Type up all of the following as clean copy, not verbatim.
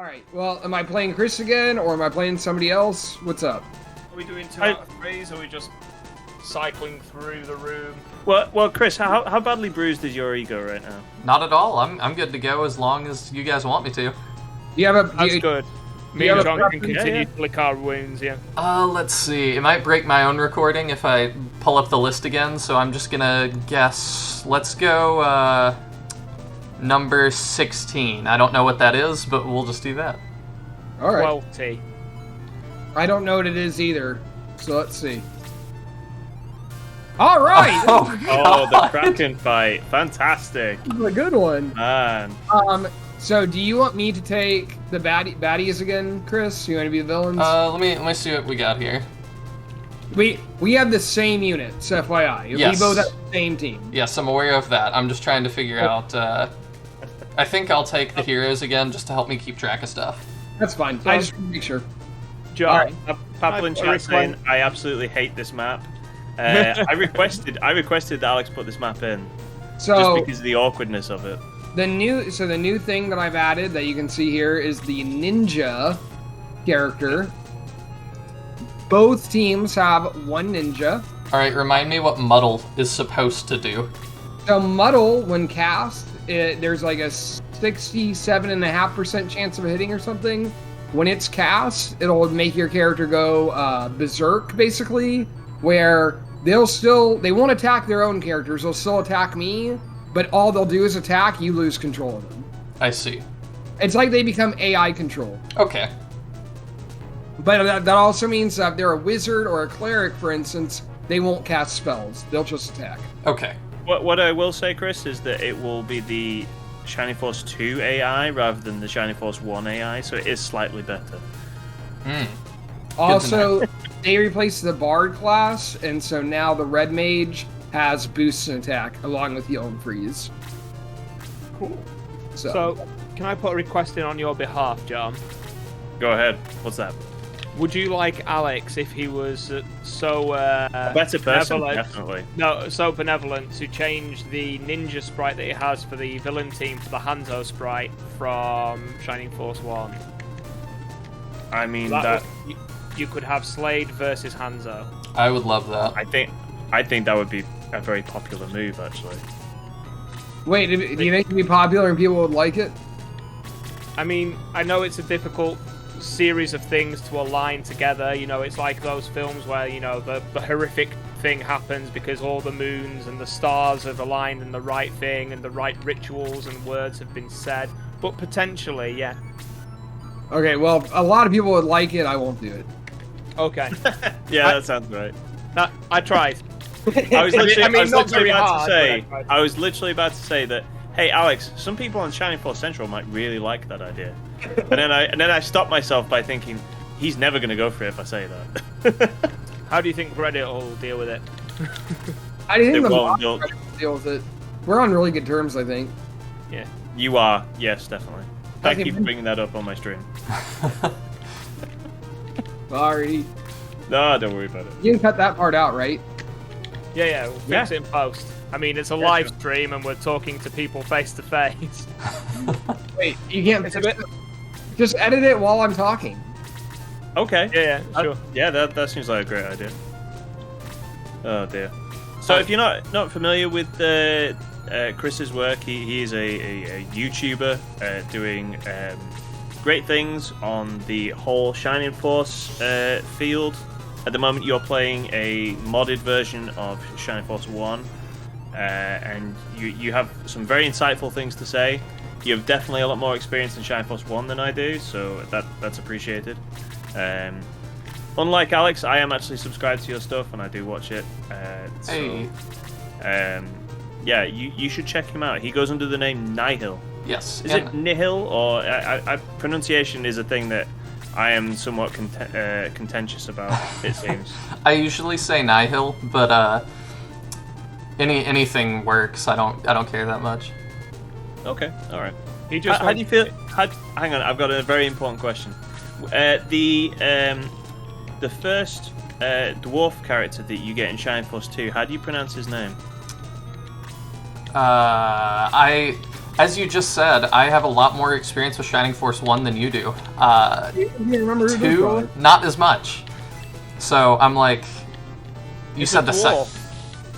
All right. Well, am I playing Chris again, or am I playing somebody else? What's up? Are we doing 2 out of 3s, or are we just cycling through the room? Well, Chris, how badly bruised is your ego right now? Not at all. I'm good to go as long as you guys want me to. Do you have a? That's good. Me you and have a John can preference? continue to lick our wounds, yeah. Let's see. It might break my own recording if I pull up the list again, so I'm just gonna guess. Let's go, number 16. I don't know what that is, but we'll just do that. All right. 12T. I don't know what it is either. So let's see. All right. Oh, Oh, the God. Kraken fight. Fantastic. This is a good one. Man. So do you want me to take the baddies again, Chris? You want to be the villains? Let me see what we got here. We have the same units, FYI. Yes. We both have the same team. Yes, I'm aware of that. I'm just trying to figure out. I think I'll take the heroes again just to help me keep track of stuff. That's fine. I just want to make sure. John, Papal in I chat saying, I absolutely hate this map. I requested that Alex put this map in. So Just because of the awkwardness of it. the new thing that I've added that you can see here is the ninja character. Both teams have one ninja. Alright, remind me what Muddle is supposed to do. So Muddle, when cast, there's like a 67.5% chance of hitting or something. When it's cast, it'll make your character go berserk, basically, where they won't attack their own characters, they'll still attack me, but all they'll do is attack, you lose control of them. I see. It's like they become AI control. Okay. But that also means that if they're a wizard or a cleric, for instance, they won't cast spells, they'll just attack. Okay. What I will say, Chris, is that it will be the Shining Force 2 AI rather than the Shining Force 1 AI, so it is slightly better. Also, they replaced the Bard class, and so now the Red Mage has boosts in attack, along with heal and freeze. Cool. So, So, can I put a request in on your behalf, John? Go ahead. What's that? Would you like Alex if he was so A better person? benevolent? Definitely. No, so benevolent to change the ninja sprite that he has for the villain team to the Hanzo sprite from Shining Force 1? I mean, You could have Slade versus Hanzo. I would love that. I think that would be a very popular move, actually. wait, do you think it'd be popular and people would like it? I mean, I know it's a difficult series of things to align together. You know, it's like those films where, you know, the horrific thing happens because all the moons and the stars have aligned in the right thing and the right rituals and words have been said. But potentially, yeah. Okay, well, a lot of people would like it, I won't do it. Okay. Yeah, that sounds right. I tried. I was literally, not very hard, but I tried. I was literally about to say that. Hey, Alex, some people on Shining Force Central might really like that idea, and then I stopped myself by thinking he's never going to go for it if I say that. How do you think Reddit will deal with it? I didn't think They the won't, mods they'll- would deal with it. We're on really good terms, I think. Yeah. You are, yes, definitely. Thank Okay. you for bringing that up on my stream. Sorry. No, don't worry about it. You can cut that part out, right? Yeah, we'll fix it in post. I mean, it's a Yeah, live sure. stream and we're talking to people face to face. Wait, you can't It's a bit. just edit it while I'm talking. Okay. Yeah, sure. Yeah, that seems like a great idea. Oh dear. So if you're not familiar with Chris's work, he is a YouTuber doing great things on the whole Shining Force field. At the moment, you're playing a modded version of Shining Force 1, and you have some very insightful things to say. You have definitely a lot more experience in Shining Force 1 than I do, so that's appreciated. Unlike Alex, I am actually subscribed to your stuff, and I do watch it. Hey. Yeah, you should check him out. He goes under the name Nihil. Yes. Is it Nihil, or pronunciation is a thing that I am somewhat contentious about, it seems. I usually say Nihil, but anything works. I don't care that much. Okay, all right. He just How do you feel? Hang on, I've got a very important question. The first dwarf character that you get in Shining Force 2, how do you pronounce his name? As you just said, I have a lot more experience with Shining Force 1 than you do. You remember who 2, not as much. So I'm like, you said the cool. second.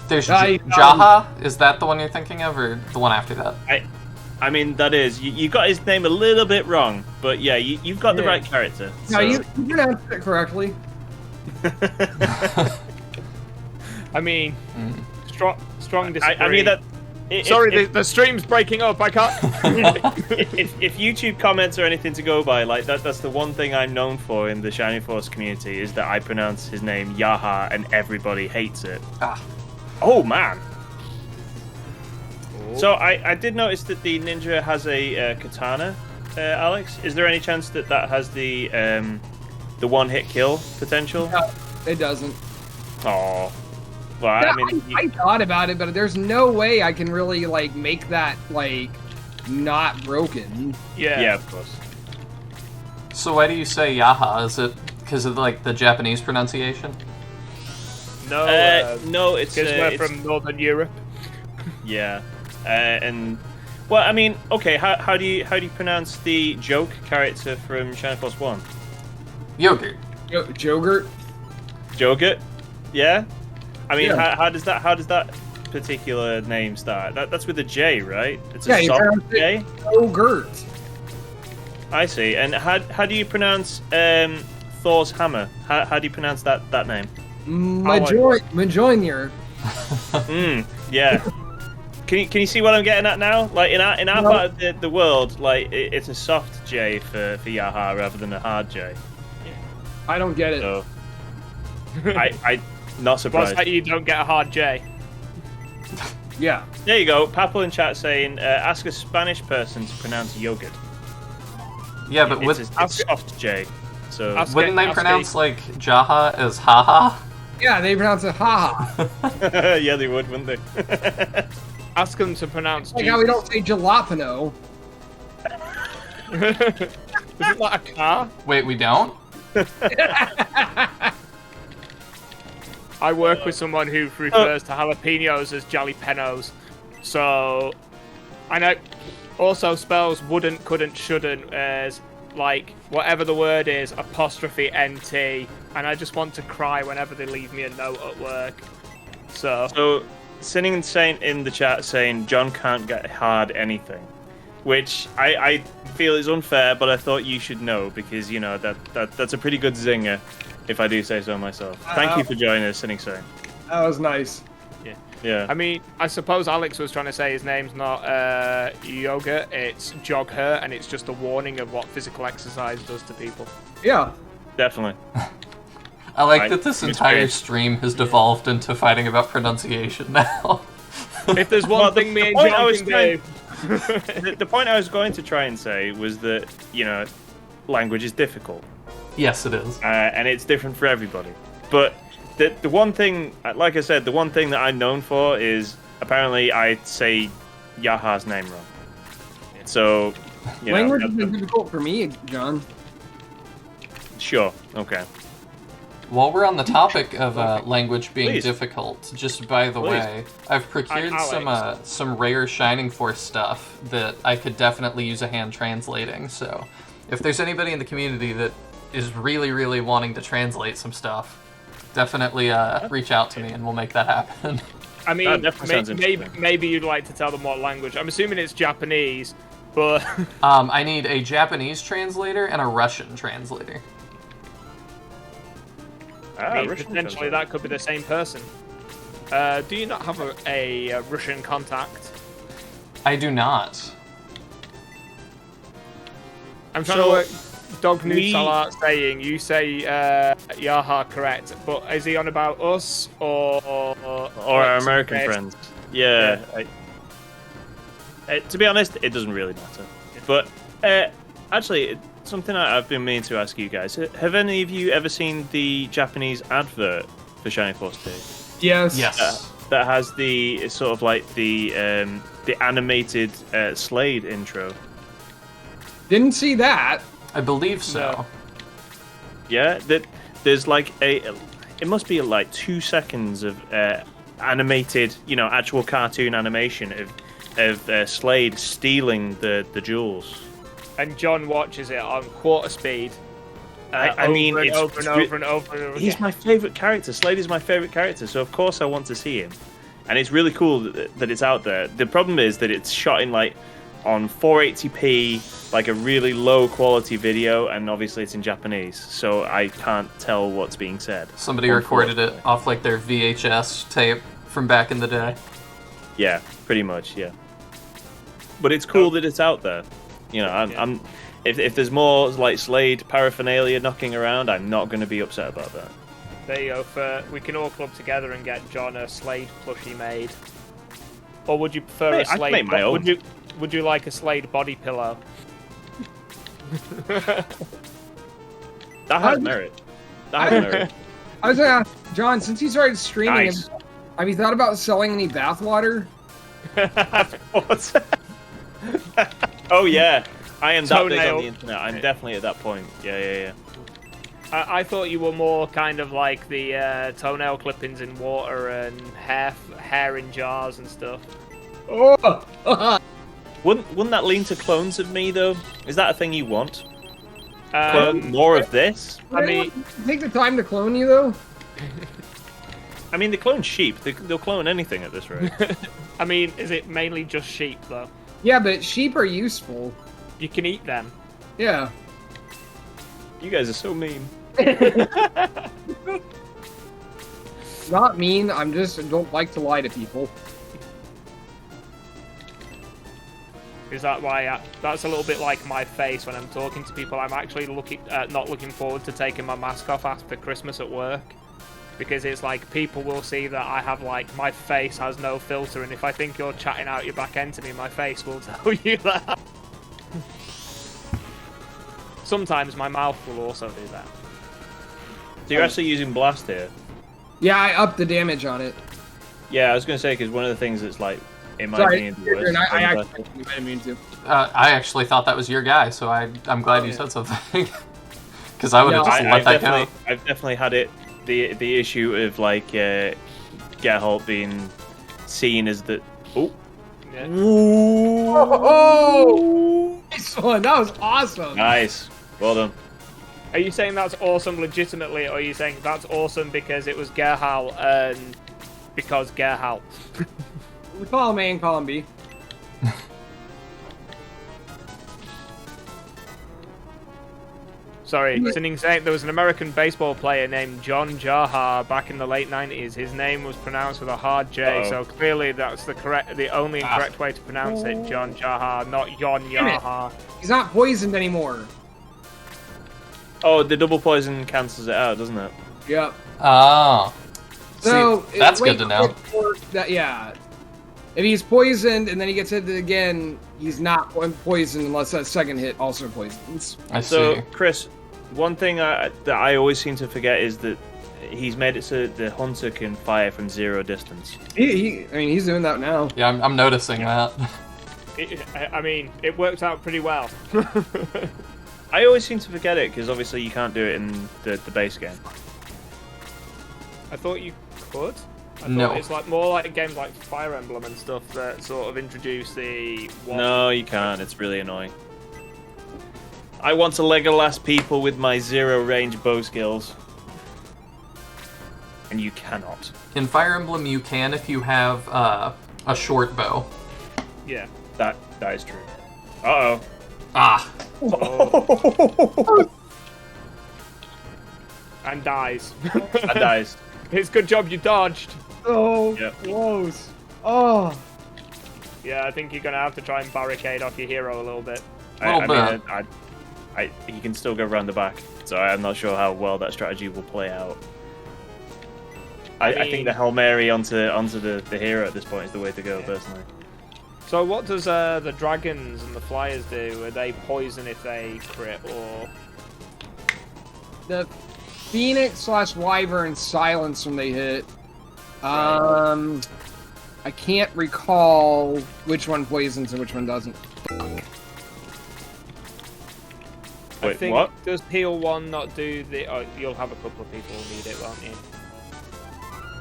There's I- Jaha. Is that the one you're thinking of, or the one after that? I mean, that is. You got his name a little bit wrong, but yeah, you've got the Yeah. right character. No, so- you pronounced it correctly. I mean, strong disagree. I mean that. Sorry, the stream's breaking up. I can't. If YouTube comments are anything to go by, like that's the one thing I'm known for in the Shining Force community is that I pronounce his name Yaha and everybody hates it. Ah. Oh man. So I did notice that the ninja has a katana, Alex. Is there any chance that has the one-hit kill potential? No, it doesn't. Oh. Well, I mean, I thought about it, but there's no way I can really like make that like not broken. yeah, of course. So why do you say Yaha? Is it because of like the Japanese pronunciation? No, No, it's because we're it's- from Northern Europe. Yeah, and well, I mean, okay. How do you pronounce the joke character from Shining Force 1? Yogurt. Jogurt. Jogurt? Yeah. I mean, Yeah. how does that particular name start? That's with a J, right? It's Yeah, a you soft pronounce it- J. Jogurt. I see. And how do you pronounce Thor's hammer? How do you pronounce that name? Mjolnir. Yeah. Can you see what I'm getting at now? Like in our No. part of the world, like it's a soft J for Yaha rather than a hard J. I don't get it. So I not What's surprised. that? You don't get a hard J. Yeah. There you go. Papal in chat saying, ask a Spanish person to pronounce yogurt. Yeah, but It's a soft J. So Ask- wouldn't they Ask pronounce like Jaha as haha? Yeah, they pronounce it haha. yeah, they would, wouldn't they? Ask them to pronounce. Like how we Jesus. don't say jalapeno. Isn't that a car? Wait, we don't? I work with someone who refers to jalapenos as jalapenos, so I know. Also spells wouldn't, couldn't, shouldn't as like whatever the word is apostrophe nt, and I just want to cry whenever they leave me a note at work. So Sinning Saint in the chat saying John can't get hard anything, which I feel is unfair, but I thought you should know because you know that's a pretty good zinger, if I do say so myself. Thank you for joining us, Sinning Saint. That was nice. Yeah. I mean, I suppose Alex was trying to say his name's not yoga, it's jog her, and it's just a warning of what physical exercise does to people. Yeah. Definitely. I like Right. that this It's entire great. stream has devolved into fighting about pronunciation now. If there's one Well, the- thing me the and point I John was can trying- do, the point I was going to try and say was that you know, language is difficult. Yes, it is. And it's different for everybody. But the one thing, like I said, the one thing that I'm known for is apparently I say Yaha's name wrong. So, you know, Language has been difficult for me, John. sure, okay. While we're on the topic of language being Please. difficult, just by the Please. way, I've procured Alex. some rare Shining Force stuff that I could definitely use a hand translating. So, if there's anybody in the community that is really, really wanting to translate some stuff, definitely reach out to me and we'll make that happen. I mean, That definitely sounds interesting. maybe you'd like to tell them what language. I'm assuming it's Japanese, but I need a Japanese translator and a Russian translator. I mean, Russian potentially translator. that could be the same person. Do you not have a Russian contact? I do not. I'm trying So, to work. Dog we- Salat saying you say Yaha correct, but is he on about us or Or our American Yes. friends. Yeah. To be honest, it doesn't really matter. But actually, something I've been meaning to ask you guys: have any of you ever seen the Japanese advert for Shining Force 2? Yes. Yes. That has the sort of like the animated Slade intro. Didn't see that. I believe so. No. Yeah, that there's like it must be like 2 seconds of animated, you know, actual cartoon animation of of Slade stealing the jewels. And John watches it on quarter speed. I mean, over and it's over and over and over and over He's again. my favorite character. Slade is my favorite character, so of course I want to see him. And it's really cool that it's out there. The problem is that it's shot in like on 480p, like a really low quality video, and obviously it's in Japanese, so I can't tell what's being said. Somebody recorded it off like their VHS tape from back in the day. Yeah, pretty much, yeah. But it's cool that it's out there. You know, I'm if there's more like Slade paraphernalia knocking around, I'm not going to be upset about that. There you go. We can all club together and get John a Slade plushie made. Or would you prefer a I can Slade? make my own. Would you like a Slade body pillow? That has merit. That has merit. I was gonna ask, John, since you started streaming, Nice. have you thought about selling any bathwater? What? Oh yeah, I am that big on Toenail. the internet. I'm definitely at that point. Yeah. I thought you were more kind of like the toenail clippings in water and hair in jars and stuff. Oh! Wouldn't that lean to clones of me though? Is that a thing you want? Clone more of this? I mean, Take the time to clone you, though? I mean, they clone sheep. They'll clone anything at this rate. I mean, is it mainly just sheep though? Yeah, but sheep are useful. You can eat them. Yeah. You guys are so mean. Not mean, I don't like to lie to people. Is that why? That's a little bit like my face when I'm talking to people. I'm actually not looking forward to taking my mask off after Christmas at work, because it's like people will see that I have like my face has no filter, and if I think you're chatting out your back end to me, my face will tell you that. Sometimes my mouth will also do that. So you're actually using blast here? Yeah, I upped the damage on it. Yeah, I was going to say, because one of the things that's like, in my Sorry, opinion, the worst. I actually didn't mean to. I actually thought that was your guy, so I'm glad you said something. Because I would have just let that go. I've definitely had it, the issue of like Geralt being seen as the... Oh! Yeah. Oh! Nice one, that was awesome! Nice. Well done. Are you saying that's awesome legitimately, or are you saying that's awesome because it was Geralt and because Geralt? We call him A and call him B. Sorry, Sinning saying there was an American baseball player named John Jahar back in the late 90s. His name was pronounced with a hard J, Uh-oh. so clearly that's the only correct way to pronounce it, John Jahar, not Yon Damn it. Jahar. He's not poisoned anymore. Oh, the double poison cancels it out, doesn't it? Yep. Oh. So See, that's wait good to know. for That, yeah. If he's poisoned and then he gets hit again, he's not poisoned unless that second hit also poisons. I So, see. Chris, one thing that I always seem to forget is that he's made it so the hunter can fire from 0 distance. I mean, he's doing that now. Yeah, I'm noticing that. I mean, it worked out pretty well. I always seem to forget it because obviously you can't do it in the base game. I thought you could. I thought No. It's like more like games like Fire Emblem and stuff that sort of introduce the... No, you can't. It's really annoying. I want to Legolas people with my 0 range bow skills. And you cannot. In Fire Emblem, you can if you have a short bow. Yeah. That is true. Uh-oh. Ah. And dies. That dies. It's good job you dodged. Oh, Yep. close. Oh. Yeah, I think you're gonna have to try and barricade off your hero a little bit. He can still go around the back, so I'm not sure how well that strategy will play out. I think the Hail Mary onto the hero at this point is the way to go, personally. So what does the dragons and the flyers do? Are they poison if they crit, or...? The Phoenix / Wyvern silence when they hit. I can't recall which one poisons and which one doesn't. I Wait, think, what? does heal 1 not do the... Oh, you'll have a couple of people who need it, won't you?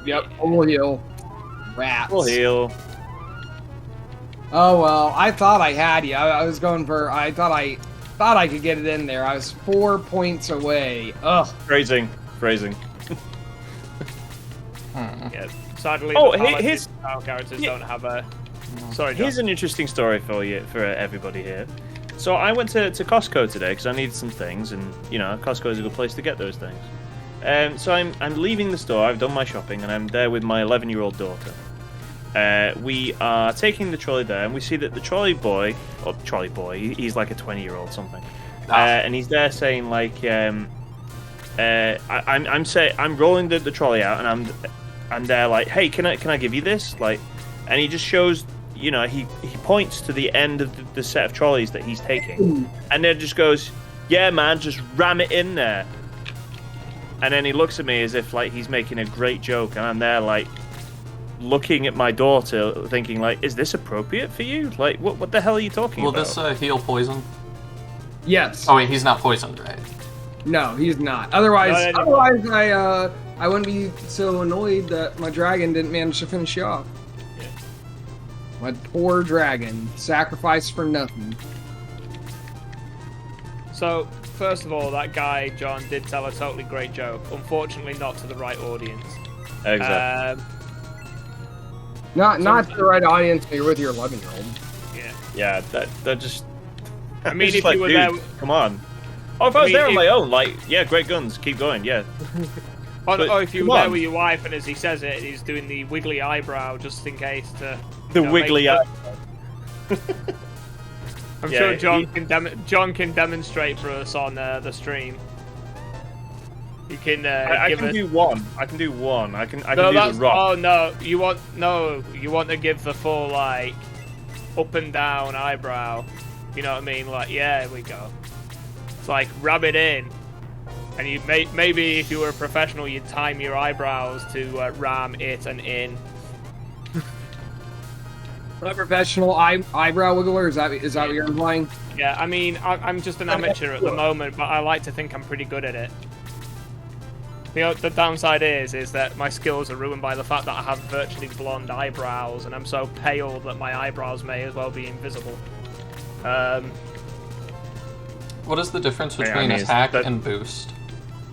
Yep, full heal. Rats. Full heal. Oh well, I thought I had you. I was going for. I thought I could get it in there. I was 4 points away. Ugh. Phrasing. Yeah. Sadly, Oh, the here's characters don't have a. Sorry, John. Here's an interesting story for everybody here. So I went to Costco today because I needed some things, and Costco is a good place to get those things. So I'm leaving the store. I've done my shopping, and I'm there with my 11-year-old daughter. We are taking the trolley there, and we see that the trolley boy, he's like a 20-year-old something, and he's there saying like, I'm rolling the trolley out, and I'm there like, hey, can I give you this? Like, and he just shows, he points to the end of the set of trolleys that he's taking, and then just goes, yeah, man, just ram it in there. And then he looks at me as if like he's making a great joke, and I'm there like looking at my daughter, thinking like, is this appropriate for you? Like, what the hell are you talking about? Will this heal poison? Yes. Oh wait, he's not poisoned, right? No, he's not. Otherwise, I wouldn't be so annoyed that my dragon didn't manage to finish you off. Yeah. My poor dragon, sacrificed for nothing. So, first of all, that guy, John, did tell a totally great joke. Unfortunately, not to the right audience. Exactly. Not to the right audience when you're with your 11-year-old. Yeah. Yeah, that just. I mean, just if like, you were dude, there... come on. Oh, if I was there on my own, like, yeah, great guns, keep going, yeah. Or if you were there with your wife, and as he says it, he's doing the wiggly eyebrow just in case to... The wiggly eye. I'm sure John can demonstrate for us on the stream. You can I can do one. I can do the rock. Oh no, you want to give the full like up and down eyebrow. You know what I mean? Like, yeah, here we go. It's like rub it in, and you maybe if you were a professional, you'd time your eyebrows to ram it and in. A professional eyebrow wiggler, is that what you're implying? Yeah, I mean, I'm just an amateur at the moment, but I like to think I'm pretty good at it. The downside is that my skills are ruined by the fact that I have virtually blonde eyebrows, and I'm so pale that my eyebrows may as well be invisible. What is the difference between attack and boost?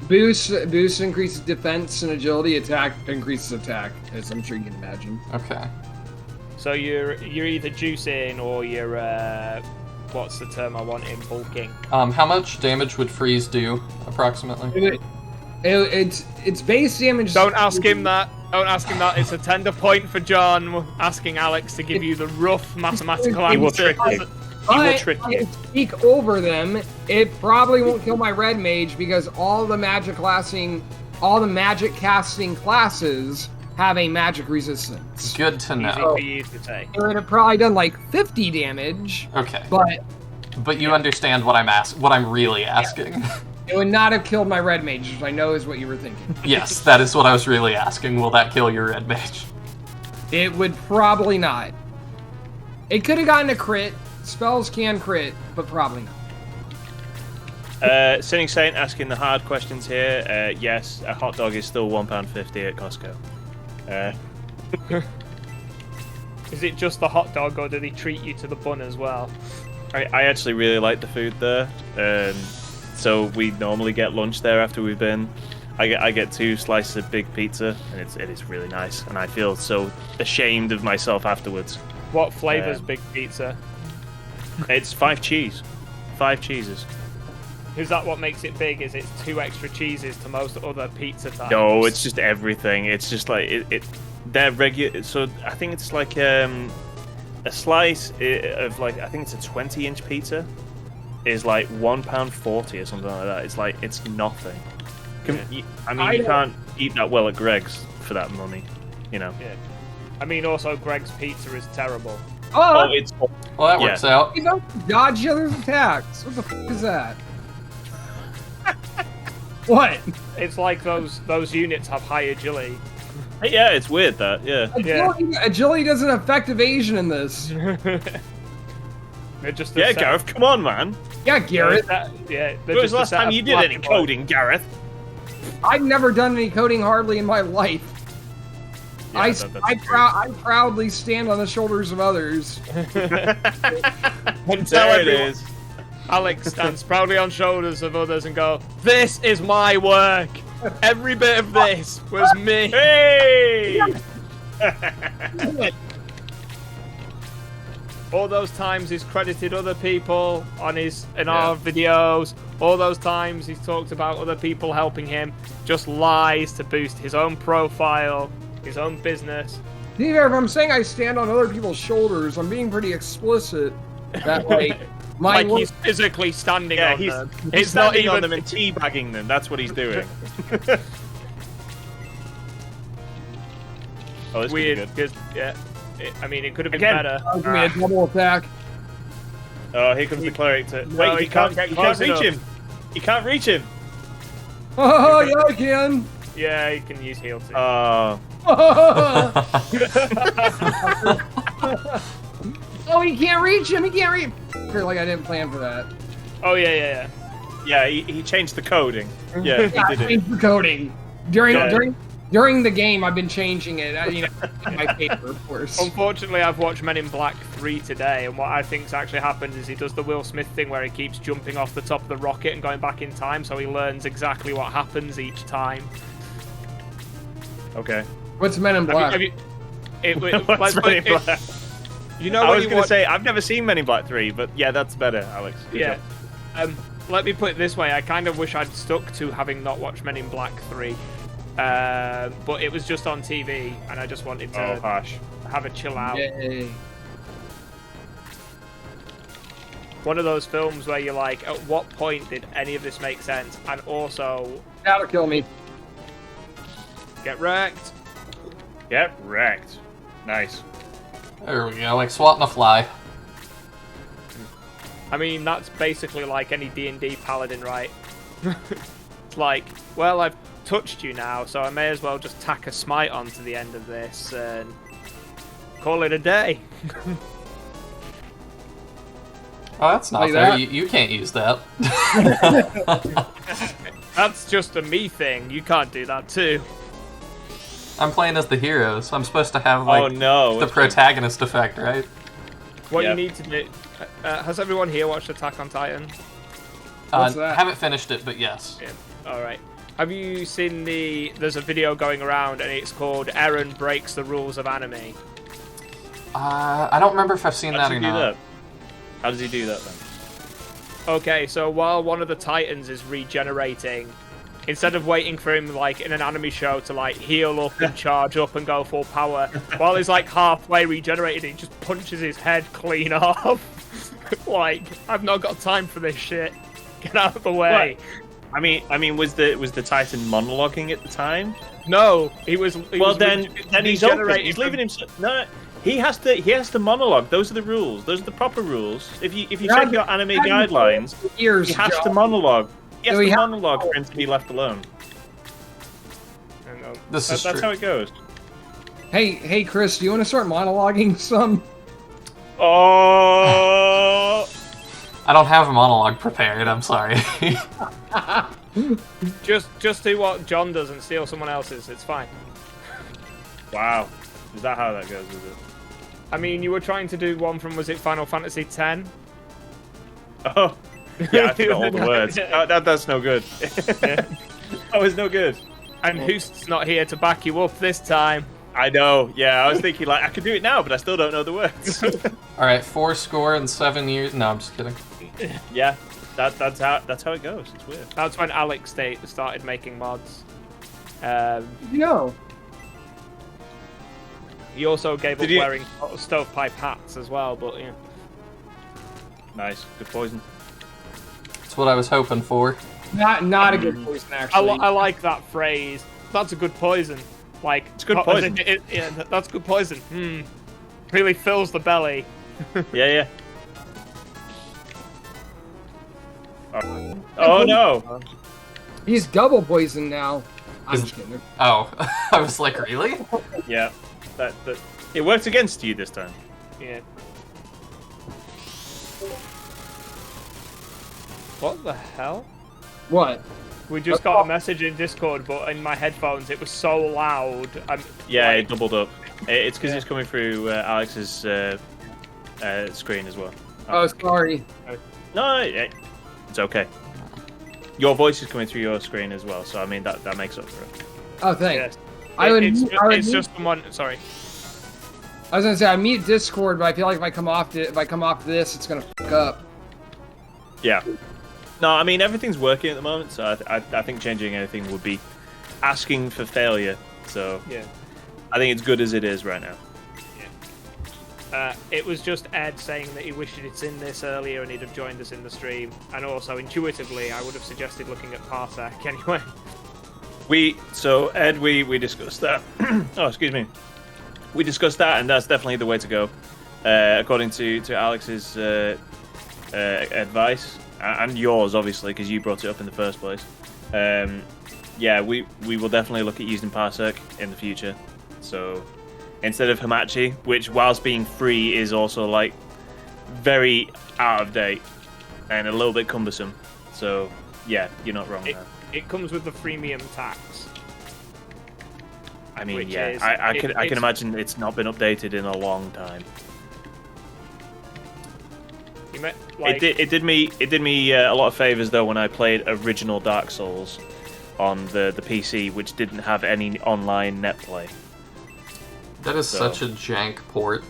Boost increases defense and agility. Attack increases attack, as I'm sure you can imagine. Okay. So you're either juicing or you're what's the term I want in bulking? How much damage would freeze do approximately? It's base damage. Don't ask him that. Don't ask him that. It's a tender point for John asking Alex to give you the rough mathematical answer. He will trick you. But if I speak over them, it probably won't kill my red mage because all the magic casting classes have a magic resistance. Good to know. Easy for you to say. It would have probably done like 50 damage. Okay. But you understand what I'm really asking. It would not have killed my red mage, which I know is what you were thinking. Yes, that is what I was really asking. Will that kill your red mage? It would probably not. It could have gotten a crit. Spells can crit, but probably not. Sinning Saint asking the hard questions here. Yes, a hot dog is still £1.50 at Costco. Is it just the hot dog, or do they treat you to the bun as well? I actually really like the food there. So we normally get lunch there after we've been. I get 2 slices of big pizza, and it is really nice. And I feel so ashamed of myself afterwards. What flavor's big pizza? It's 5 cheese. 5 cheeses. Is that what makes it big? Is it 2 extra cheeses to most other pizza types? No, it's just everything. It's just like they're regular. So I think it's like a slice of like, I think it's a 20-inch pizza is like £1.40 or something like that. It's like, it's nothing. You can't eat that well at Greg's for that money, Yeah. I mean, also Greg's pizza is terrible. Oh, it's. Well, that works out. You don't dodge each other's attacks. What the f is that? What? It's like those units have high agility. Yeah, it's weird that. Yeah. Agility doesn't affect evasion in this. Just Gareth, come on, man. Yeah, Gareth. When was the last time you did any coding, Gareth? I've never done any coding hardly in my life. I, that's I proudly stand on the shoulders of others. And tell There it everyone, is. Alex stands proudly on shoulders of others and go, "This is my work. Every bit of this was me." Hey! All those times he's credited other people on our videos. All those times he's talked about other people helping him. Just lies to boost his own profile, his own business. Neither if I'm saying I stand on other people's shoulders, I'm being pretty explicit. That way, my Like he's physically standing Yeah, on he's, them. he's It's not standing on even them and teabagging them. That's what he's doing. Oh, this weird could be good. because I mean, it could have been Again. better. give me a double attack. Oh, here comes the cleric. No, he can't get close reach enough. him. You can't reach him. Oh, yeah, I can. Yeah, he can use heal too. Oh, Oh, he can't reach him. He can't reach. Feel like I didn't plan for that. Oh yeah. yeah. He changed the coding. Yeah, Yeah, I he did it. changed the coding during Yeah. during the game. I've been changing it. You know, in my paper, of course. Unfortunately, I've watched Men in Black 3 today, and what I think's actually happened is he does the Will Smith thing where he keeps jumping off the top of the rocket and going back in time, so he learns exactly what happens each time. Okay. What's Men in Black? What's Men in Black? You know, I when was you going to watch- say, I've never seen Men in Black 3, but yeah, that's better, Alex. Good Yeah. job. Let me put it this way: I kind of wish I'd stuck to having not watched Men in Black 3, but it was just on TV, and I just wanted to Oh, harsh. have a chill out. Yay. One of those films where you're like, at what point did any of this make sense? And also, That'll kill me. get wrecked. Yep, wrecked. Nice. There we go, like swatting a fly. I mean, that's basically like any D&D paladin, right? It's like, well, I've touched you now, so I may as well just tack a smite onto the end of this and call it a day. Oh, that's not Like fair. that? You can't use that. That's just a me thing. You can't do that too. I'm playing as the heroes. I'm supposed to have Oh like no. the protagonist effect, right? What Yep. you need to do... has everyone here watched Attack on Titan? What's that? Haven't finished it, but yes. Yeah. Alright. Have you seen there's a video going around and it's called Eren Breaks the Rules of Anime. I don't remember if I've seen How does that he or do not. that? How does he do that then? Okay, so while one of the Titans is regenerating, instead of waiting for him like in an anime show to like heal up and charge up and go full power, while he's like halfway regenerated, he just punches his head clean off. Like, I've not got time for this shit. Get out of the way. I mean, was the Titan monologuing at the time? No, he was. Well, then he's open. regenerated He's from- leaving himself. No, he has to monologue. Those are the rules. Those are the proper rules. If you Yeah, check your anime guidelines, Ears, he has Joe. to monologue. He has So he to ha- monologue for him to be left alone. This is That's true. how it goes. Hey, Chris, do you want to start monologuing some? Oh, I don't have a monologue prepared. I'm sorry. Just do what John does and steal someone else's. It's fine. wow. Is that how that goes? Is it? I mean, you were trying to do one from, was it Final Fantasy X? Oh, yeah. I forgot all the words. That's no good. That was no good. And Hoost's not here to back you up this time. I know. Yeah, I was thinking like I could do it now, but I still don't know the words. All right, 407 years. No, I'm just kidding. Yeah, that's how it goes. It's weird. That's when Alex started making mods. You know. He also gave up Did he- wearing stovepipe hats as well, but yeah. Nice, good poison. That's what I was hoping for. Not a good poison, I actually. like that phrase. That's a good poison. Like, It's good poison. Yeah, that's good poison. Really fills the belly. Yeah. Oh no! He's double poisoned now. I'm just kidding. Oh, I was like, really? Yeah, that it worked against you this time. Yeah. What the hell? What? We just got a message in Discord, but in my headphones it was so loud. Yeah, it doubled up. It's because it's coming through Alex's screen as well. Oh, sorry. No, it's okay. Your voice is coming through your screen as well, so I mean that makes up for it. Oh, thanks. Yes. It's just someone. Sorry. I was gonna say I mute Discord, but I feel like if I come off this, it's gonna fuck up. Yeah. No, I mean everything's working at the moment, so I think changing anything would be asking for failure. So yeah, I think it's good as it is right now. Yeah. It was just Ed saying that he wished he'd seen this earlier and he'd have joined us in the stream, and also intuitively I would have suggested looking at Parsec anyway. Ed, we discussed that. Oh, excuse me. We discussed that, and that's definitely the way to go, according to Alex's advice. And yours, obviously, because you brought it up in the first place. Yeah, we will definitely look at using Parsec in the future. So instead of Hamachi, which whilst being free is also like very out of date and a little bit cumbersome. So yeah, you're not wrong there. It comes with the freemium tax. I mean, yeah, I can imagine it's not been updated in a long time. It did me a lot of favors though when I played original Dark Souls on the PC, which didn't have any online net play. That is such a jank port.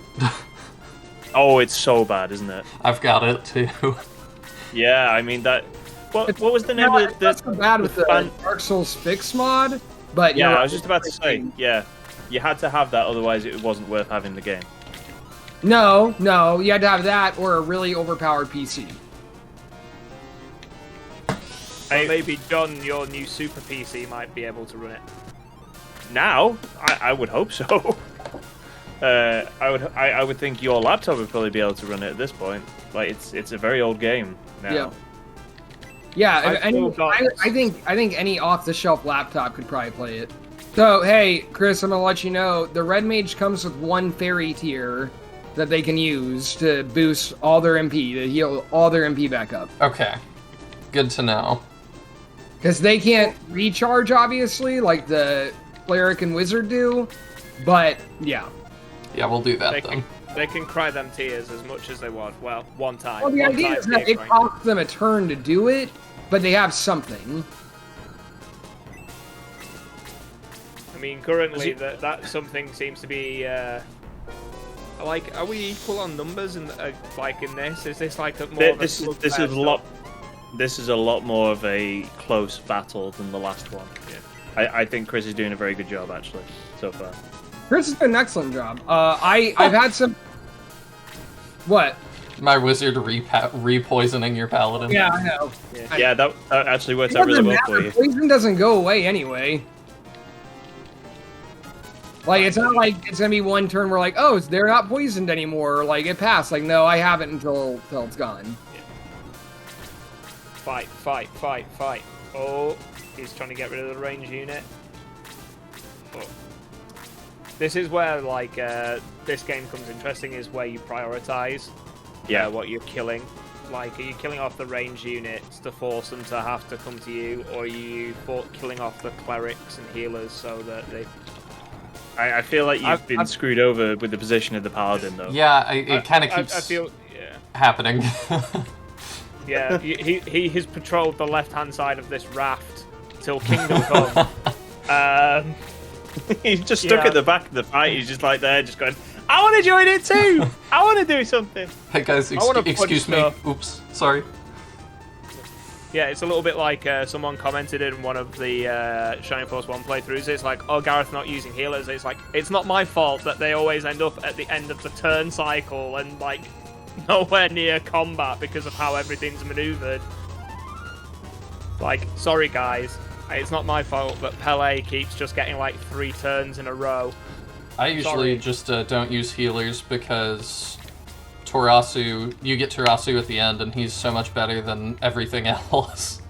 Oh, it's so bad, isn't it? I've got it too. Yeah, I mean that. What was the name of the? That's so bad with the Dark Souls fix mod, but yeah, I was just about to say, yeah, you had to have that, otherwise it wasn't worth having the game. No, you had to have that or a really overpowered PC. Maybe John, your new super PC might be able to run it. Now, I would hope so. I would think your laptop would probably be able to run it at this point. Like it's a very old game now. Yeah, I think any off-the-shelf laptop could probably play it. So hey, Chris, I'm gonna let you know the Red Mage comes with one fairy tier that they can use to boost all their MP, to heal all their MP back up. Okay, good to know. Because they can't recharge, obviously, like the cleric and wizard do. But yeah. Yeah, we'll do that then. They can cry them tears as much as they want. Well, one time. Well, the idea is that it costs them a turn to do it, but they have something. I mean, currently that something seems to be like, are we equal on numbers in like in this? Is this like more? This is a lot more of a close battle than the last one. Yeah. I think Chris is doing a very good job actually so far. Chris has done an excellent job. I've had some. What? My wizard re-poisoning your paladin. Yeah, I know. Yeah, that actually worked out really well for you. Poison doesn't go away anyway. Like, it's not like it's gonna be one turn where like, oh, they're not poisoned anymore. Like, it passed. Like, no, I haven't until it's gone. Yeah. Fight. Oh, he's trying to get rid of the range unit. Oh. This is where, like, this game becomes interesting, is where you prioritize what you're killing. Like, are you killing off the range units to force them to have to come to you, or are you killing off the clerics and healers so that they... I feel like you've been screwed over with the position of the paladin, though. Yeah, it kind of keeps happening. Yeah, he has patrolled the left-hand side of this raft till Kingdom Come. He's just stuck at the back of the fight. He's just like there, just going, I want to join it too! I want to do something! Hey guys, excuse me. Oops, sorry. Yeah, it's a little bit like someone commented in one of the Shining Force 1 playthroughs. It's like, oh, Gareth not using healers. It's like, it's not my fault that they always end up at the end of the turn cycle and, like, nowhere near combat because of how everything's maneuvered. Like, sorry guys, it's not my fault that Pele keeps just getting, like, 3 turns in a row. I usually just don't use healers because... Torasu, you get Torasu at the end, and he's so much better than everything else.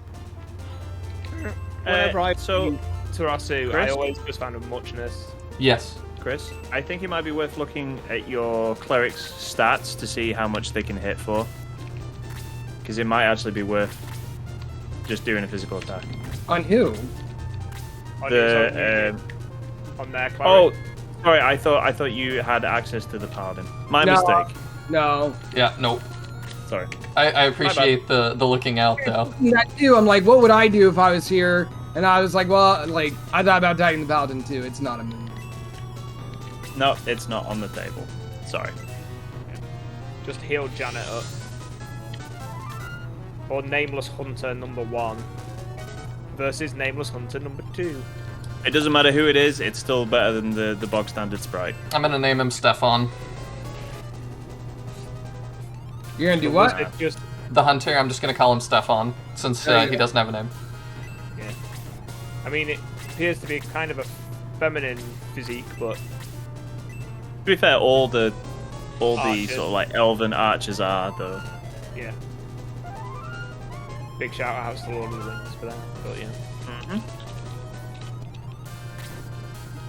Whenever I Torasu, I always just found a muchness. Yes. Chris, I think it might be worth looking at your cleric's stats to see how much they can hit for. Because it might actually be worth just doing a physical attack. On who? On his own unit. On their cleric. Oh, sorry. I thought you had access to the paladin. My No. mistake. No. Yeah, nope. Sorry. I appreciate the looking out though. That too. I'm like, what would I do if I was here? And I was like, well, like I thought about attacking the paladin too. It's not a move. No, it's not on the table. Sorry. Just heal Janet up. Or Nameless Hunter number 1 versus Nameless Hunter number 2. It doesn't matter who it is. It's still better than the bog standard sprite. I'm gonna name him Stefan. You're gonna do what? It just The hunter, I'm just gonna call him Stefan, since There you he go. doesn't have a name. yeah. I mean, it appears to be kind of a feminine physique, but To be fair, all the Archers. sort of like elven archers are though. yeah. Big shout outs to Lord of the Rings for that. But yeah.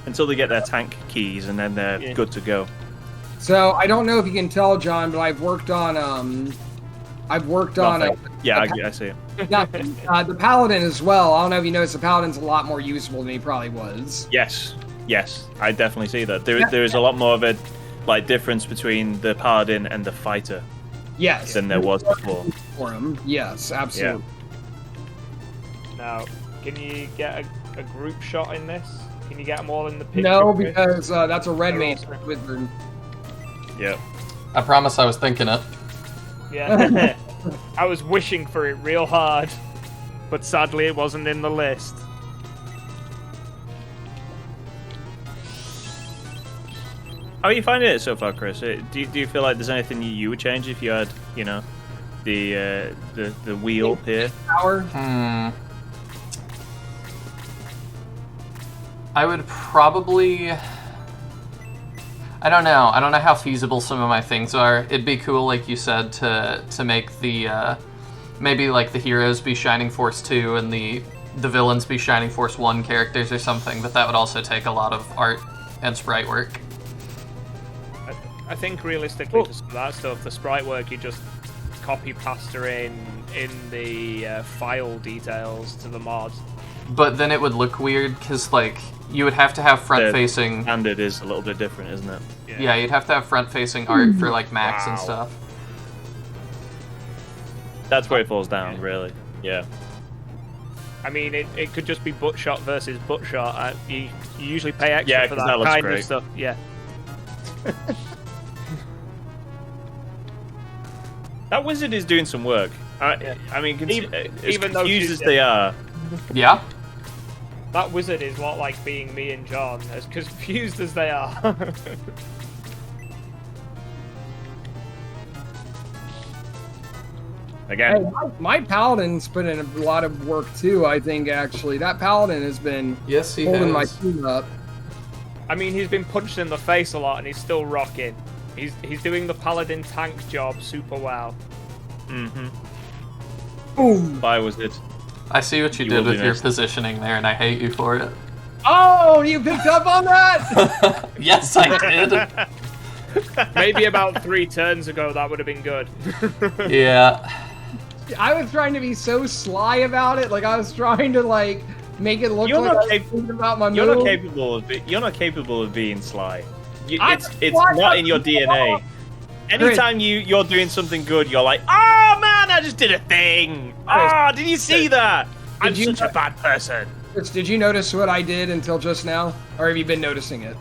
Until they get their tank keys and then they're Yeah. good to go. So I don't know if you can tell, John, but I've worked on Nothing. Yeah, I see it. the paladin as well. I don't know if you noticed the paladin's a lot more useful than he probably was. Yes, I definitely see that. There is a lot more of a like difference between the paladin and the fighter Yes. than there was before. For him. Yes, absolutely. Now, can you get a group shot in this? Can you get them all in the picture? No, Chris? because that's a red They're mage all- wizard. Yeah. I promise I was thinking it. Yeah. I was wishing for it real hard, but sadly it wasn't in the list. How are you finding it so far, Chris? Do you feel like there's anything you would change if you had, you know, the wheel here? Power. I would probably... I don't know. I don't know how feasible some of my things are. It'd be cool, like you said, to make the maybe like the heroes be Shining Force 2 and the villains be Shining Force 1 characters or something, but that would also take a lot of art and sprite work. I think realistically, for some of that stuff, the sprite work you just copy paste in the file details to the mod. But then it would look weird because like you would have to have front-facing. Standard is a little bit different, isn't it? Yeah, you'd have to have front-facing art for like Max and Wow. stuff. That's where it falls down, really. Yeah. I mean, it could just be buttshot versus buttshot. You usually pay extra Yeah, for 'cause that that looks kind great. of stuff. Yeah. That wizard is doing some work. Yeah. I mean, as even though confused she's- as they are, Yeah. That wizard is a lot like being me and John, as confused as they are. again, Hey, my paladin's put in a lot of work too. I think actually that paladin has been Yes, he holding my has. team up. I mean, he's been punched in the face a lot, and he's still rocking. He's doing the paladin tank job super well. Boom! by wizard. I see what you You did will with be your missed. positioning there, and I hate you for it. Oh, you picked up on that? Yes, I did. Maybe about 3 turns ago, that would have been good. Yeah. I was trying to be so sly about it. Like I was trying to like make it look You're like not I was cap- thinking about my You're move. not capable of. You're not capable of being sly. I'm It's sly. not in your DNA. Anytime you're doing something good, you're like, oh man, I just did a thing. Oh, did you see that? I'm you such a bad person. Chris, did you notice what I did until just now, or have you been noticing it?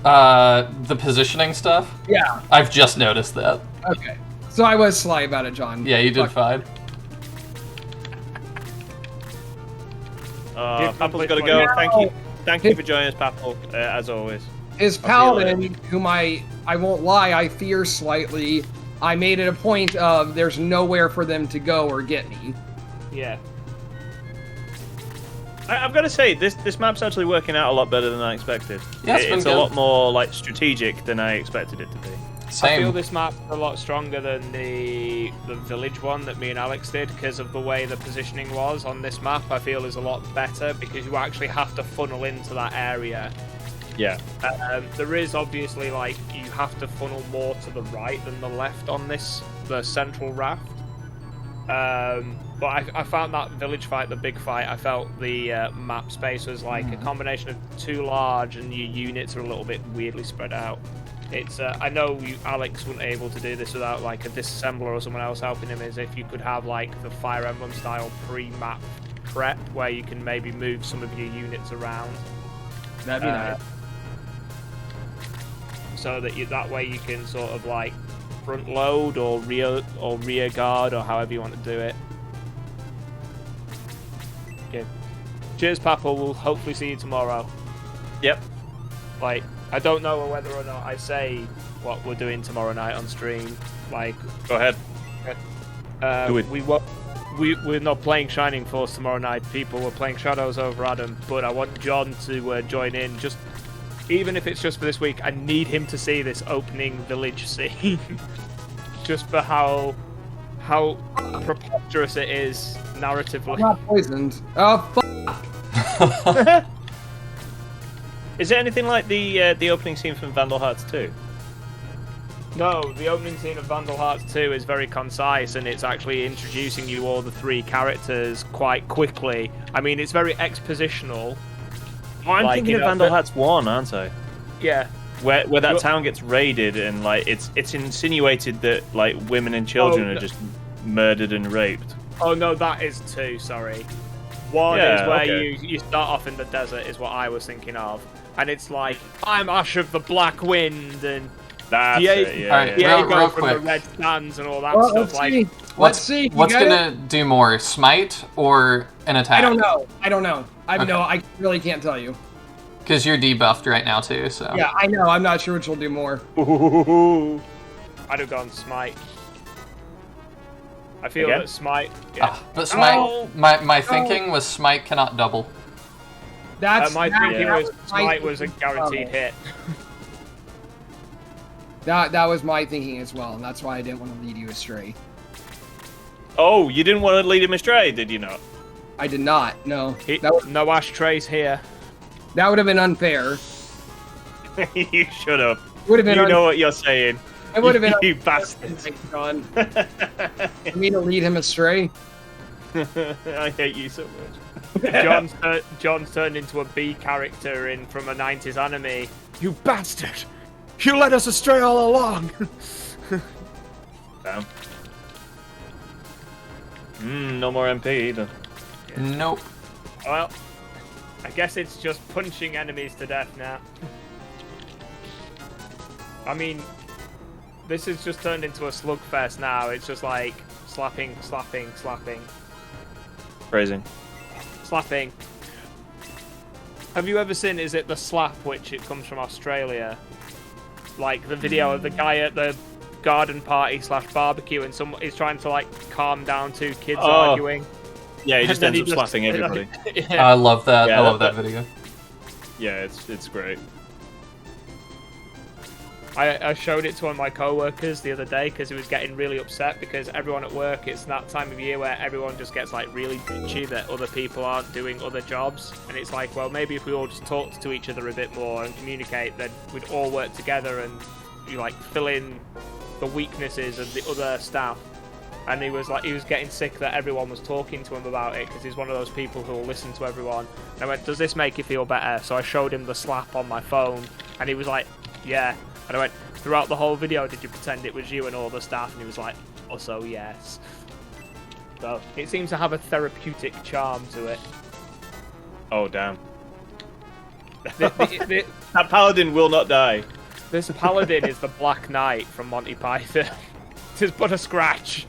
The positioning stuff? Yeah. I've just noticed that. Okay. So I was sly about it, John. Yeah, you did Fuck. fine. Papple's got to go. Thank you for joining us, Papple, as always. His I'll see you paladin, whom I won't lie, I fear slightly. I made it a point of there's nowhere for them to go or get me. Yeah. I've got to say, this map's actually working out a lot better than I expected. Yeah, it's been it's good. a lot more like strategic than I expected it to be. I feel Same. this map's a lot stronger than the village one that me and Alex did because of the way the positioning was on this map. I feel is a lot better because you actually have to funnel into that area. Yeah. There is obviously like you have to funnel more to the right than the left on the central raft. But I found that village fight, the big fight, I felt the map space was like a combination of too large and your units are a little bit weirdly spread out. It's I know Alex wouldn't be able to do this without like a disassembler or someone else helping him, is if you could have like the Fire Emblem style pre-map prep where you can maybe move some of your units around. That'd be nice. So that that way you can sort of like front load or rear guard or however you want to do it. Okay. Cheers, Papa. We'll hopefully see you tomorrow. Yep. Like, I don't know whether or not I say what we're doing tomorrow night on stream. Like, Go ahead. Do it. We're not playing Shining Force tomorrow night, people. We're playing Shadows over Adam, but I want John to join in. Just even if it's just for this week, I need him to see this opening village scene, just for how preposterous it is narratively. I'm not poisoned. Oh, fuck. Is it anything like the opening scene from Vandal Hearts 2? No, the opening scene of Vandal Hearts 2 is very concise, and it's actually introducing you all the three characters quite quickly. I mean, it's very expositional. Oh, I'm thinking of Vandal Hearts 1, aren't I? Yeah. Where that town gets raided and like it's insinuated that like women and children are just murdered and raped. Oh no, that is 2, sorry. 1 is where you start off in the desert is what I was thinking of. And it's like, I'm Ash of the Black Wind and That's it, yeah. Alright, Diego real from quick. the Red Stands and all that Well, stuff. let's see. What's gonna do more, smite or an attack? I don't know. I really can't tell you. Because you're debuffed right now too, so. Yeah, I know. I'm not sure which will do more. I'd have gone Smite. I feel that Smite... Yeah. But smite, my thinking was smite cannot double. My thinking was Smite was a guaranteed hit. That was my thinking as well, and that's why I didn't want to lead you astray. Oh, you didn't want to lead him astray, did you not? I did not. No. No ashtrays here. That would have been unfair. You should have. Would have been. You know what you're saying. It would have been. You bastards. For me to lead him astray. I hate you so much. John's turned into a B character from a 90s anime. You bastard! You led us astray all along! Damn. No more MP either. Nope. Well, I guess it's just punching enemies to death now. I mean, this has just turned into a slugfest now. It's just like slapping, slapping, slapping. Phrasing. Slapping. Have you ever seen, is it the slap, which it comes from Australia? Like the video of the guy at the garden party / barbecue and he's trying to like calm down two kids arguing. Yeah, he just ends up slapping everybody. Yeah. I love that. Yeah, I love that video. Yeah, it's great. I showed it to one of my co-workers the other day because he was getting really upset because everyone at work, it's that time of year where everyone just gets like really bitchy that other people aren't doing other jobs, and it's like, well, maybe if we all just talked to each other a bit more and communicate, then we'd all work together and like fill in the weaknesses of the other staff. And he was getting sick that everyone was talking to him about it because he's one of those people who will listen to everyone. And I went, does this make you feel better? So I showed him the slap on my phone and he was like, yeah. And I went, throughout the whole video, did you pretend it was you and all the staff? And he was like, also yes. So it seems to have a therapeutic charm to it. Oh, damn. That paladin will not die. This paladin is the Black Knight from Monty Python. It is but a scratch.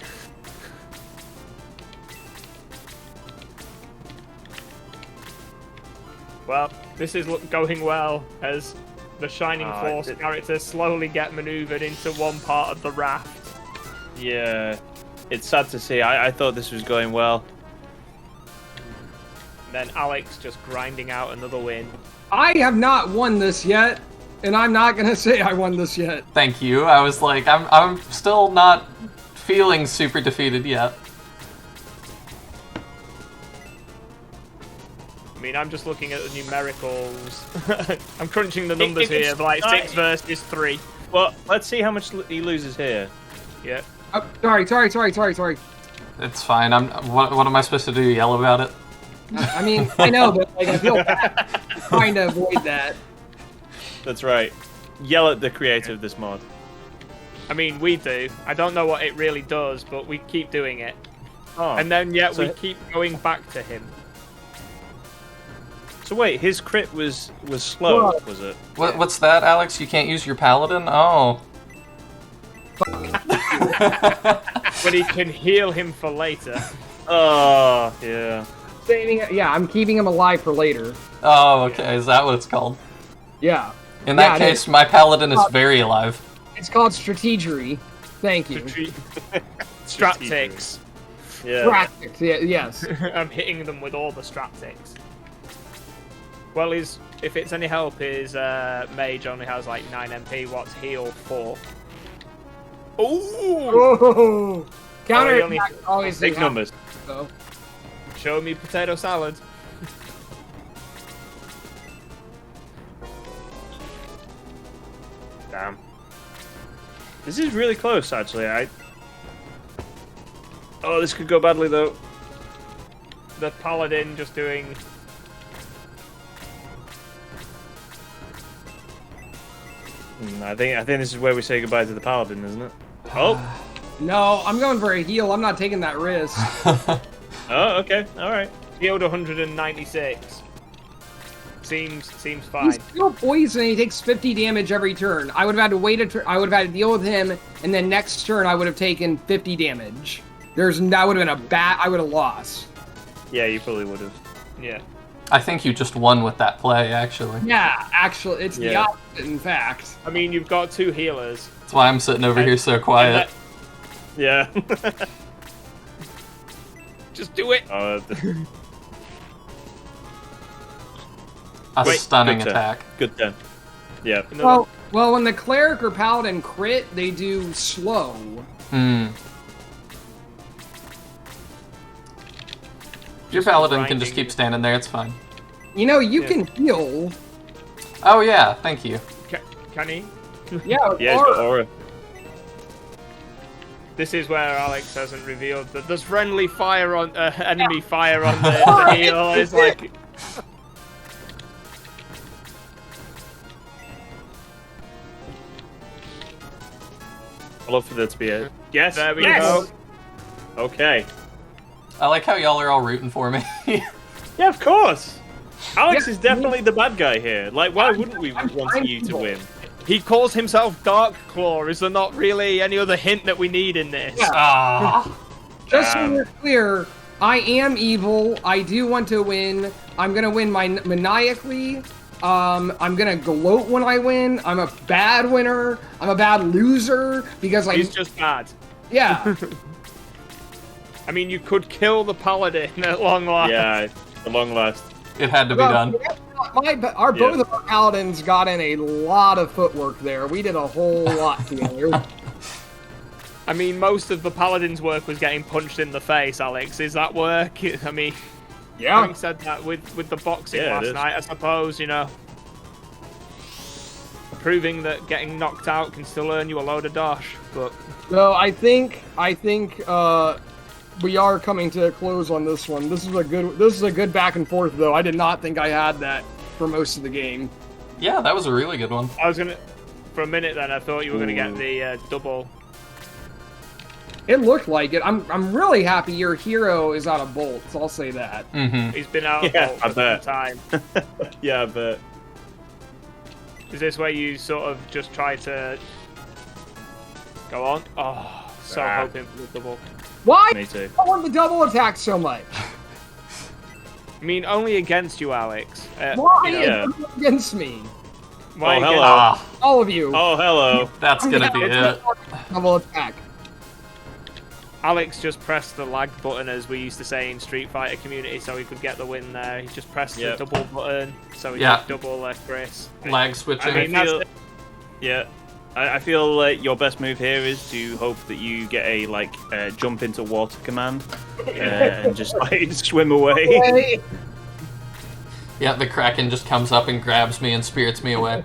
Well, this is going well as the Shining Force characters slowly get maneuvered into one part of the raft. Yeah, it's sad to see. I thought this was going well. And then Alex just grinding out another win. I have not won this yet, and I'm not gonna say I won this yet. Thank you. I was like, I'm still not feeling super defeated yet. I mean, I'm just looking at the numericals. I'm crunching the numbers here, like 6 versus 3. Well, let's see how much he loses here. Yeah. Oh, sorry. It's fine. What am I supposed to do? Yell about it? I mean, I know, but like I feel bad trying to avoid that. That's right. Yell at the creator of this mod. I mean, we do. I don't know what it really does, but we keep doing it. Oh. And then, yet So- we keep going back to him. So wait, his crit was slow, Whoa. was it? What's that, Alex? You can't use your paladin? Oh. But he can heal him for later. Oh, yeah. Yeah, I'm keeping him alive for later. Oh, okay. Is that what it's called? Yeah. In that Yeah, it case, my paladin is very alive. It's called strategery. Thank you. Strat Yeah. Practice. Yeah, yes. I'm hitting them with all the strat. Well, if it's any help, his mage only has like 9 MP. What's heal 4? Ooh! Whoa! Counter he only- attack always Big is numbers. though. Show me potato salad. Damn. This is really close, actually. Oh, this could go badly, though. The paladin just doing. I think this is where we say goodbye to the paladin, isn't it? Oh. No, I'm going for a heal. I'm not taking that risk. Oh, okay. All right. Healed 196. Seems He's fine. still poisoned. He takes 50 damage every turn. I would have had to wait a turn. I would have had to deal with him, and then next turn I would have taken 50 damage. That would have been a I would have lost. Yeah, you probably would have. Yeah. I think you just won with that play, actually. Yeah, actually, it's the Yeah. opposite. In fact. I mean, you've got 2 healers. That's why I'm sitting over here so quiet. Yeah. Just do it. A Wait, stunning good turn. attack. Good turn. Yeah. Well, when the cleric or paladin crit, they do slow. Your paladin can grinding just keep it. standing there, it's fine. You know, you Yeah. can heal. Oh yeah, thank you. Can he? Yeah, with Yeah, he's got aura. aura. This is where Alex hasn't revealed that there's friendly fire on enemy fire on the heal. It's like I'd love for there to be a... Yes! there we yes! go. Okay. I like how y'all are all rooting for me. Yeah, of course! Alex Yeah, is definitely the bad guy here. Like, why wouldn't we I'm want fine you to people. win? He calls himself Dark Claw. Is there not really any other hint that we need in this? Yeah. Ah. Just so we're clear, I am evil. I do want to win. I'm gonna win maniacally. I'm gonna gloat when I win. I'm a bad winner. I'm a bad loser because I. He's just bad. Yeah. I mean, you could kill the paladin at long last. Yeah, at long last. It had to be done. Both of our paladins got in a lot of footwork there. We did a whole lot together. I mean, most of the paladin's work was getting punched in the face. Alex, is that work? I mean, Yeah. having said that, with the boxing Yeah, it last is. night, I suppose, you know, proving that getting knocked out can still earn you a load of dosh. But So I think we are coming to a close on this one. This is a good back and forth though. I did not think I had that for most of the game. Yeah, that was a really good one. I was gonna, for a minute then, I thought you were gonna get the double. It looked like it. I'm really happy your hero is out of bolts. I'll say that. Mm-hmm. He's been out of Yeah, vault I for bet. some time. Yeah, but... Is this where you sort of just try to go on? Oh, so Ah. hoping for the double. Why? Me too. I want the double attack so much. I mean, only against you, Alex. Why you know, Yeah. is it against me? why Oh, against- hello. Ah, All of you. Oh, hello. that's gonna be it. Double attack. Alex just pressed the lag button, as we used to say in Street Fighter community, so he could get the win there. He just pressed Yep. the double button, so he Yeah. could double Chris. Lag switching. I mean, that's feel- it. Yeah. I feel like your best move here is to hope that you get a, jump into water command and just, swim away. Hey, Yeah, the Kraken just comes up and grabs me and spirits me away.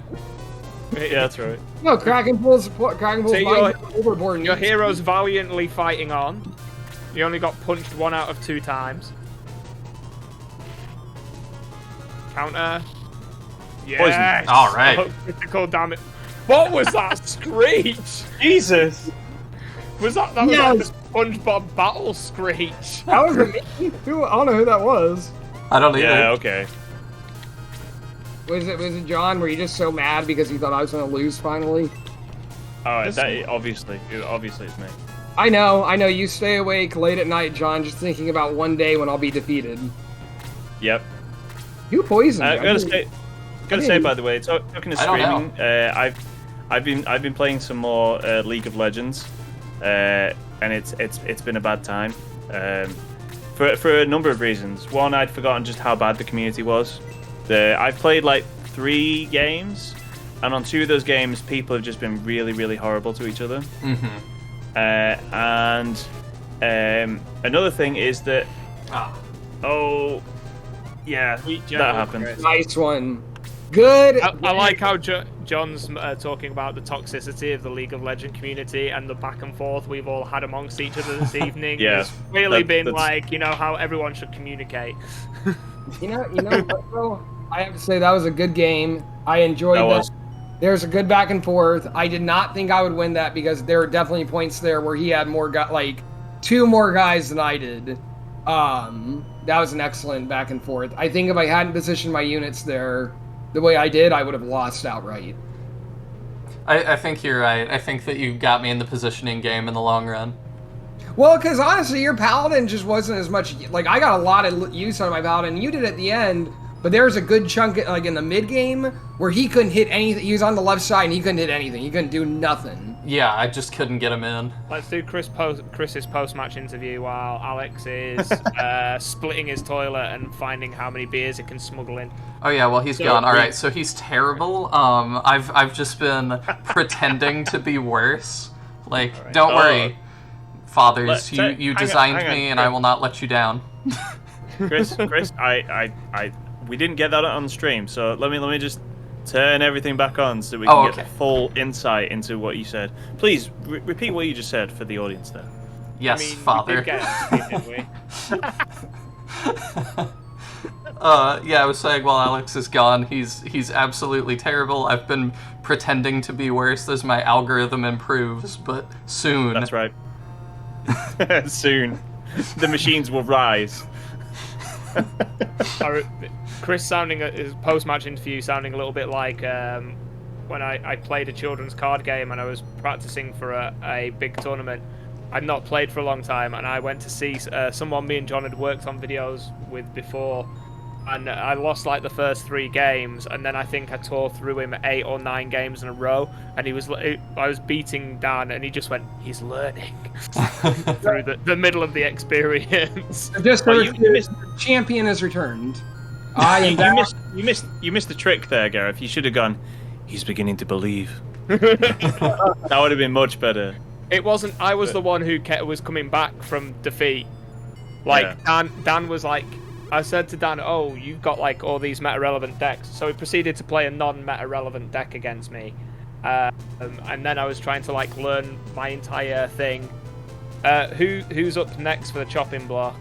Yeah, that's right. no, Kraken pulls So mine overboard. and Your eats me. hero's valiantly fighting on. You only got punched 1 out of 2 times. Counter. Yeah. All right. Critical damage. What was that screech? Jesus. Was that was like the SpongeBob battle screech? That was me. I don't know who that was. I don't either. Yeah, okay. Was it John? Were you just so mad because you thought I was gonna lose finally? Oh, that obviously it's me. I know. You stay awake late at night, John, just thinking about one day when I'll be defeated. Yep. You poisoned me. Gotta say, by the way, talking of streaming, I've been playing some more League of Legends, and it's been a bad time, for a number of reasons. One, I'd forgotten just how bad the community was. I've played like 3 games, and on 2 of those games, people have just been really, really horrible to each other. And another thing is that yeah, that happened. Nice one. Good. I like how John's talking about the toxicity of the League of Legends community and the back and forth we've all had amongst each other this evening. Yeah, it's really been like, how everyone should communicate. You know what, bro? I have to say that was a good game. I enjoyed that. There's a good back and forth. I did not think I would win that because there were definitely points there where he had more 2 more guys than I did. That was an excellent back and forth. I think if I hadn't positioned my units there the way I did, I would have lost outright. I think you're right. I think that you got me in the positioning game in the long run. Well, because honestly, your paladin just wasn't as much. Like, I got a lot of use out of my paladin. You did at the end, but there was a good chunk, like in the mid game, where he couldn't hit anything. He was on the left side and he couldn't hit anything. He couldn't do nothing. Yeah, I just couldn't get him in. Let's do Chris's post-match interview while Alex is splitting his toilet and finding how many beers it can smuggle in. Oh yeah, well he's gone. All right, so he's terrible. I've just been pretending to be worse. Like, don't worry, fathers. You designed me, and I will not let you down. Chris, we didn't get that on stream, so let me just turn everything back on so we can get the full insight into what you said. Please repeat what you just said for the audience there. Yes, father. We did get it, didn't we? Yeah, I was saying while Alex is gone, he's absolutely terrible. I've been pretending to be worse as my algorithm improves, but soon. That's right. Soon. The machines will rise. Chris sounding his post-match interview sounding a little bit like when I played a children's card game and I was practicing for a big tournament. I'd not played for a long time, and I went to see someone me and John had worked on videos with before, and I lost like the first 3 games, and then I think I tore through him 8 or 9 games in a row, and I was beating Dan, and he just went, he's learning through the middle of the experience. Just champion has returned. You missed the trick there, Gareth. You should have gone, he's beginning to believe. That would have been much better. It wasn't. I was the one who was coming back from defeat. Like, yeah. Dan was like, I said to Dan, "Oh, you've got like all these meta-relevant decks." So he proceeded to play a non-meta-relevant deck against me, and then I was trying to like learn my entire thing. Who's up next for the chopping block?